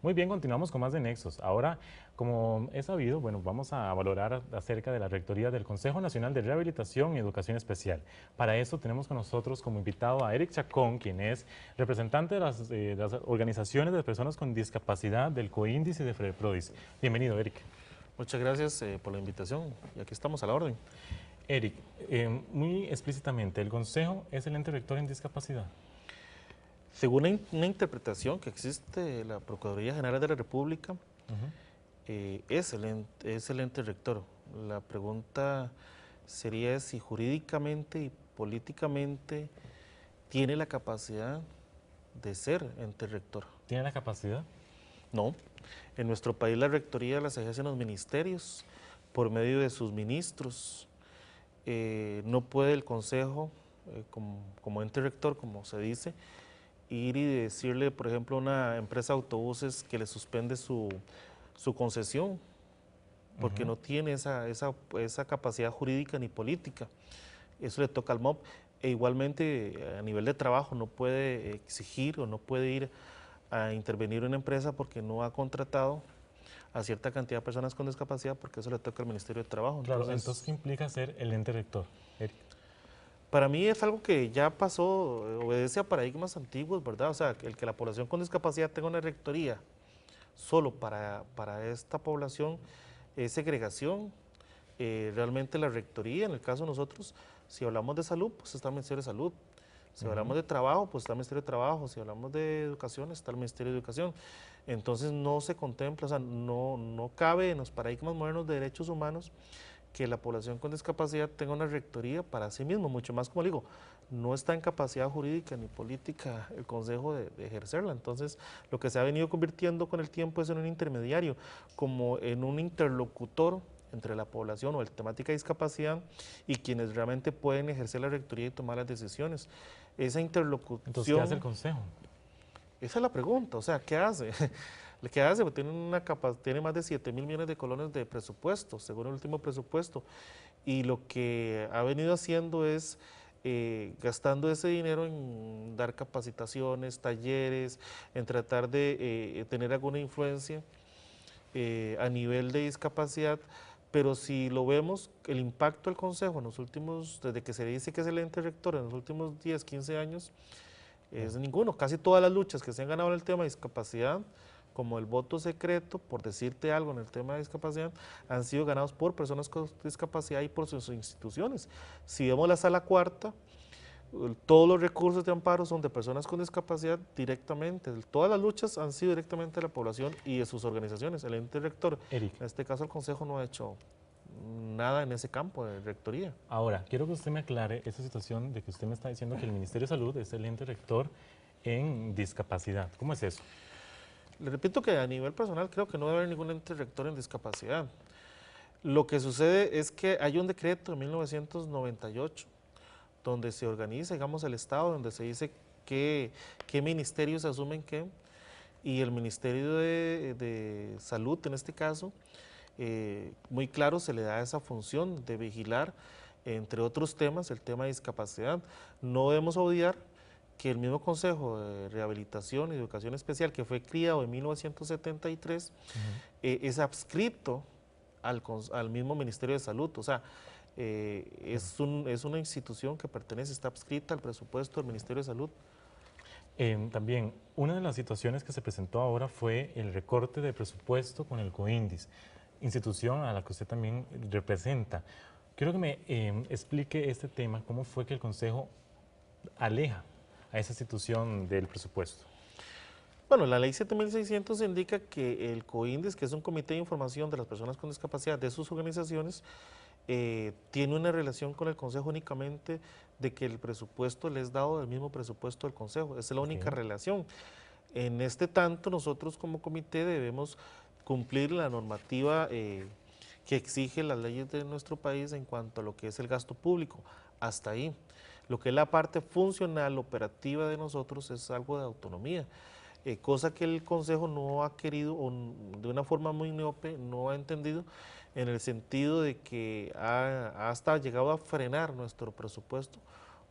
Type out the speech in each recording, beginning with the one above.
Muy bien, continuamos con más de Nexos. Ahora, como es sabido, bueno, vamos a valorar acerca de la Rectoría del Consejo Nacional de Rehabilitación y Educación Especial. Para eso tenemos con nosotros como invitado a Eric Chacón, quien es representante de las organizaciones de personas con discapacidad del COINDIS y de FREPRODIS. Bienvenido, Eric. Muchas gracias por la invitación y aquí estamos a la orden. Eric, muy explícitamente, ¿el Consejo es el ente rector en discapacidad? Según una interpretación que existe de la Procuraduría General de la República, Ujú. es el ente rector. La pregunta sería si jurídicamente y políticamente tiene la capacidad de ser ente rector. ¿Tiene la capacidad? No, en nuestro país la rectoría las ejercen los ministerios por medio de sus ministros. No puede el consejo, como ente rector, como se dice, ir y decirle, por ejemplo, a una empresa de autobuses que le suspende su concesión, porque Ujú. no tiene esa capacidad jurídica ni política. Eso le toca al MOP. E igualmente, a nivel de trabajo, no puede exigir o no puede ir a intervenir una empresa porque no ha contratado a cierta cantidad de personas con discapacidad, porque eso le toca al Ministerio de Trabajo. Claro, entonces, ¿qué Entonces, implica ser el ente rector, Eric? para mí es algo que ya pasó, obedece a paradigmas antiguos, ¿verdad? O sea, el que la población con discapacidad tenga una rectoría solo para esta población es segregación. Realmente la rectoría, en el caso de nosotros, si hablamos de salud, pues está el Ministerio de Salud. Si Ujú. hablamos de trabajo, pues está el Ministerio de Trabajo. Si hablamos de educación, está el Ministerio de Educación. Entonces no se contempla, o sea, no cabe en los paradigmas modernos de derechos humanos que la población con discapacidad tenga una rectoría para sí mismo, mucho más como digo, no está en capacidad jurídica ni política el Consejo de ejercerla. Entonces, lo que se ha venido convirtiendo con el tiempo es en un intermediario, como en un interlocutor entre la población o el temática de discapacidad y quienes realmente pueden ejercer la rectoría y tomar las decisiones. Esa Entonces, ¿qué hace el interlocución, Consejo? esa es la pregunta, o sea, ¿qué hace? ¿Qué hace? Pues tiene más de 7.000 millones de colones de presupuesto, según el último presupuesto, y lo que ha venido haciendo es gastando ese dinero en dar capacitaciones, talleres, en tratar de tener alguna influencia a nivel de discapacidad, pero si lo vemos, el impacto del Consejo en los últimos, desde que se dice que es el ente rector en los últimos 10, 15 años, es Claro. ninguno. Casi todas las luchas que se han ganado en el tema de discapacidad, como el voto secreto, por decirte algo en el tema de discapacidad, han sido ganados por personas con discapacidad y por sus instituciones. Si vemos la sala cuarta, todos los recursos de amparo son de personas con discapacidad directamente. Todas las luchas han sido directamente de la población y de sus organizaciones. El ente rector, Eric, en este caso el Consejo, no ha hecho nada en ese campo de rectoría. ahora, quiero que usted me aclare esa situación de que usted me está diciendo que el Ministerio de Salud es el ente rector en discapacidad. ¿Cómo es eso? Le repito que a nivel personal creo que no debe haber ningún ente rector en discapacidad. Lo que sucede es que hay un decreto de 1998 donde se organiza, digamos, el Estado, donde se dice qué ministerios asumen qué, y el Ministerio de Salud, en este caso, muy claro se le da esa función de vigilar, entre otros temas, el tema de discapacidad. No debemos obviar que el mismo Consejo de Rehabilitación y Educación Especial, que fue criado en 1973, Ujú. es adscrito al mismo Ministerio de Salud. O sea, Claro. es una institución que pertenece, está adscrita al presupuesto del Ministerio de Salud. También, una de las situaciones que se presentó ahora fue el recorte de presupuesto con el COINDIS, institución a la que usted también representa. Quiero que me explique este tema, cómo fue que el Consejo aleja a esa institución del presupuesto. Bueno, la ley 7600 indica que el COINDES, que es un comité de información de las personas con discapacidad de sus organizaciones, tiene una relación con el Consejo únicamente de que el presupuesto le es dado del mismo presupuesto del Consejo. Esa es la única Ok. relación. En este tanto, nosotros como comité debemos cumplir la normativa que exige las leyes de nuestro país en cuanto a lo que es el gasto público. Hasta ahí. Lo que es la parte funcional, operativa de nosotros es algo de autonomía, cosa que el Consejo no ha querido, o de una forma muy miope, no ha entendido, en el sentido de que ha hasta llegado a frenar nuestro presupuesto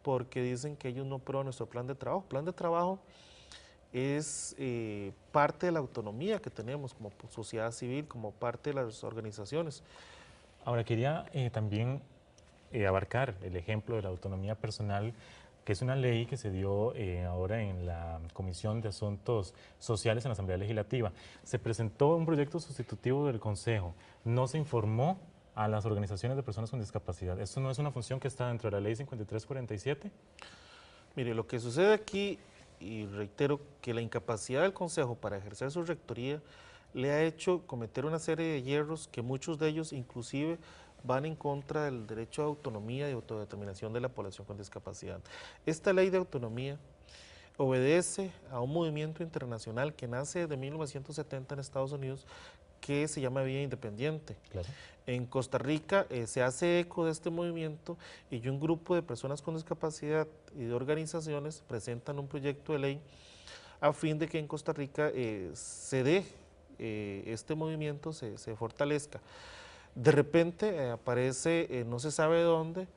porque dicen que ellos no aprueban nuestro plan de trabajo. Plan de trabajo es parte de la autonomía que tenemos como sociedad civil, como parte de las organizaciones. Ahora, quería también abarcar el ejemplo de la autonomía personal, que es una ley que se dio ahora en la Comisión de Asuntos Sociales en la Asamblea Legislativa. Se presentó un proyecto sustitutivo del Consejo, no se informó a las organizaciones de personas con discapacidad. ¿Esto no es una función que está dentro de la ley 5347? Mire, lo que sucede aquí, y reitero que la incapacidad del Consejo para ejercer su rectoría le ha hecho cometer una serie de hierros que muchos de ellos inclusive van en contra del derecho a autonomía y autodeterminación de la población con discapacidad. Esta ley de autonomía obedece a un movimiento internacional que nace de 1970 en Estados Unidos, que se llama Vía Independiente. Claro. En Costa Rica se hace eco de este movimiento y un grupo de personas con discapacidad y de organizaciones presentan un proyecto de ley a fin de que en Costa Rica se dé este movimiento, se fortalezca. De repente aparece, no se sabe dónde,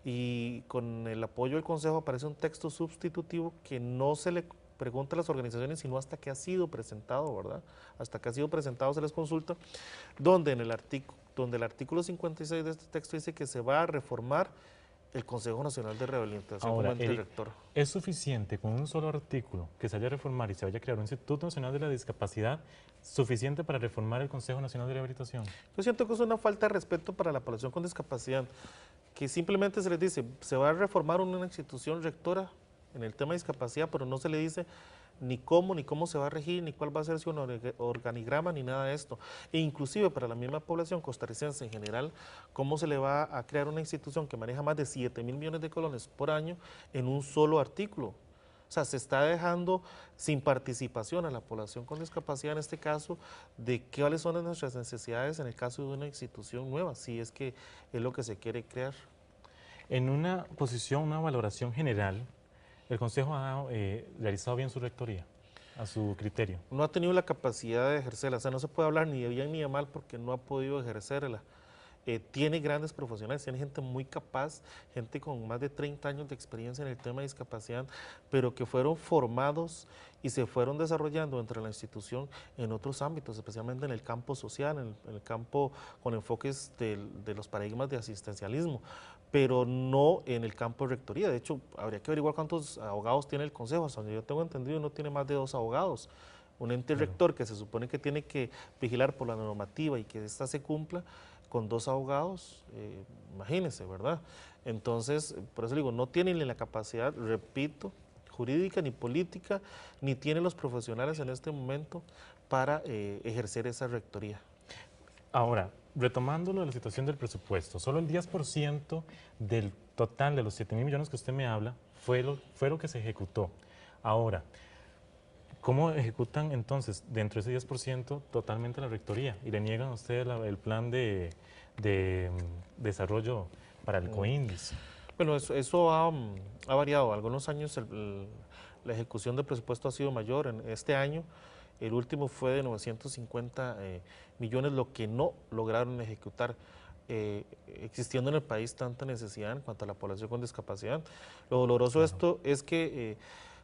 y con el apoyo del Consejo aparece un texto sustitutivo que no se le pregunta a las organizaciones sino hasta que ha sido presentado, ¿verdad? Hasta que ha sido presentado se les consulta, donde el artículo 56 de este texto dice que se va a reformar el Consejo Nacional de Rehabilitación Ahora, como ente rector. ¿Es suficiente con un solo artículo que se vaya a reformar y se vaya a crear un Instituto Nacional de la Discapacidad suficiente para reformar el Consejo Nacional de Rehabilitación? Yo siento que es una falta de respeto para la población con discapacidad, que simplemente se les dice, se va a reformar una institución rectora en el tema de discapacidad, pero no se le dice ni cómo se va a regir, ni cuál va a ser su organigrama, ni nada de esto. E inclusive para la misma población costarricense en general, cómo se le va a crear una institución que maneja más de 7.000 millones de colones por año en un solo artículo. O sea, se está dejando sin participación a la población con discapacidad, en este caso, de cuáles son nuestras necesidades en el caso de una institución nueva, si es que es lo que se quiere crear. En una posición, una valoración general, ¿el Consejo ha realizado bien su rectoría, a su criterio? No ha tenido la capacidad de ejercerla, o sea, no se puede hablar ni de bien ni de mal porque no ha podido ejercerla. Tiene grandes profesionales, tiene gente muy capaz, gente con más de 30 años de experiencia en el tema de discapacidad, pero que fueron formados y se fueron desarrollando dentro de la institución en otros ámbitos, especialmente en el campo social, en el campo con enfoques de los paradigmas de asistencialismo, pero no en el campo de rectoría. De hecho, habría que averiguar cuántos abogados tiene el Consejo. Hasta donde yo tengo entendido, no tiene más de 2 abogados. Un ente rector que se supone que tiene que vigilar por la normativa y que ésta se cumpla, con 2 abogados, imagínense, ¿verdad? Entonces, por eso digo, no tienen ni la capacidad, repito, jurídica ni política, ni tienen los profesionales en este momento para ejercer esa rectoría. Ahora, retomando lo de la situación del presupuesto, solo el 10% del total de los 7.000 millones que usted me habla fue lo que se ejecutó. Ahora, ¿cómo ejecutan entonces dentro de ese 10% totalmente la rectoría? Y le niegan a usted el plan de desarrollo para el COINDIS. Bueno, eso ha variado. Algunos años la ejecución del presupuesto ha sido mayor. En este año, el último fue de 950 millones, lo que no lograron ejecutar, existiendo en el país tanta necesidad en cuanto a la población con discapacidad. Lo doloroso de esto es que,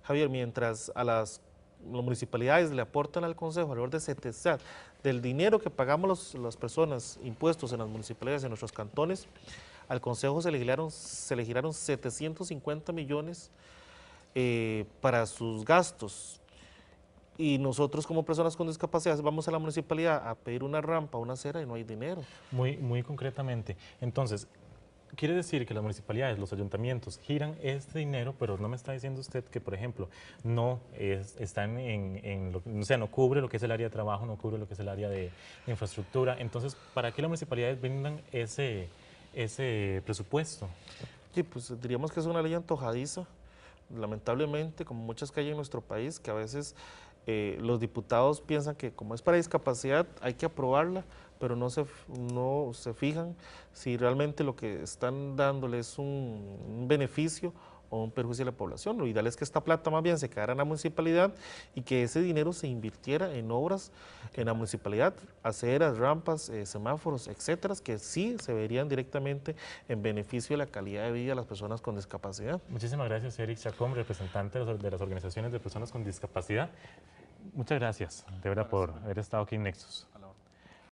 Javier, mientras a las municipalidades le aportan al Consejo alrededor de 70, del dinero que pagamos las personas, impuestos en las municipalidades, en nuestros cantones, al Consejo se le giraron 750 millones para sus gastos. Y nosotros como personas con discapacidad vamos a la municipalidad a pedir una rampa, una acera y no hay dinero. Muy concretamente. Entonces, quiere decir que las municipalidades, los ayuntamientos giran este dinero, pero no me está diciendo usted que, por ejemplo, no están o sea, no cubre lo que es el área de trabajo, no cubre lo que es el área de infraestructura. Entonces, ¿para qué las municipalidades brindan ese presupuesto? Sí, pues diríamos que es una ley antojadiza, lamentablemente, como muchas que hay en nuestro país, que a veces los diputados piensan que como es para discapacidad hay que aprobarla, pero no se fijan si realmente lo que están dándole es un beneficio o un perjuicio a la población. Lo ideal es que esta plata más bien se quedara en la municipalidad y que ese dinero se invirtiera en obras en la municipalidad, aceras, rampas, semáforos, etcétera, que sí se verían directamente en beneficio de la calidad de vida de las personas con discapacidad. Muchísimas gracias, Eric Chacón, representante de las organizaciones de personas con discapacidad. Muchas gracias, de verdad, por haber estado aquí en Nexus.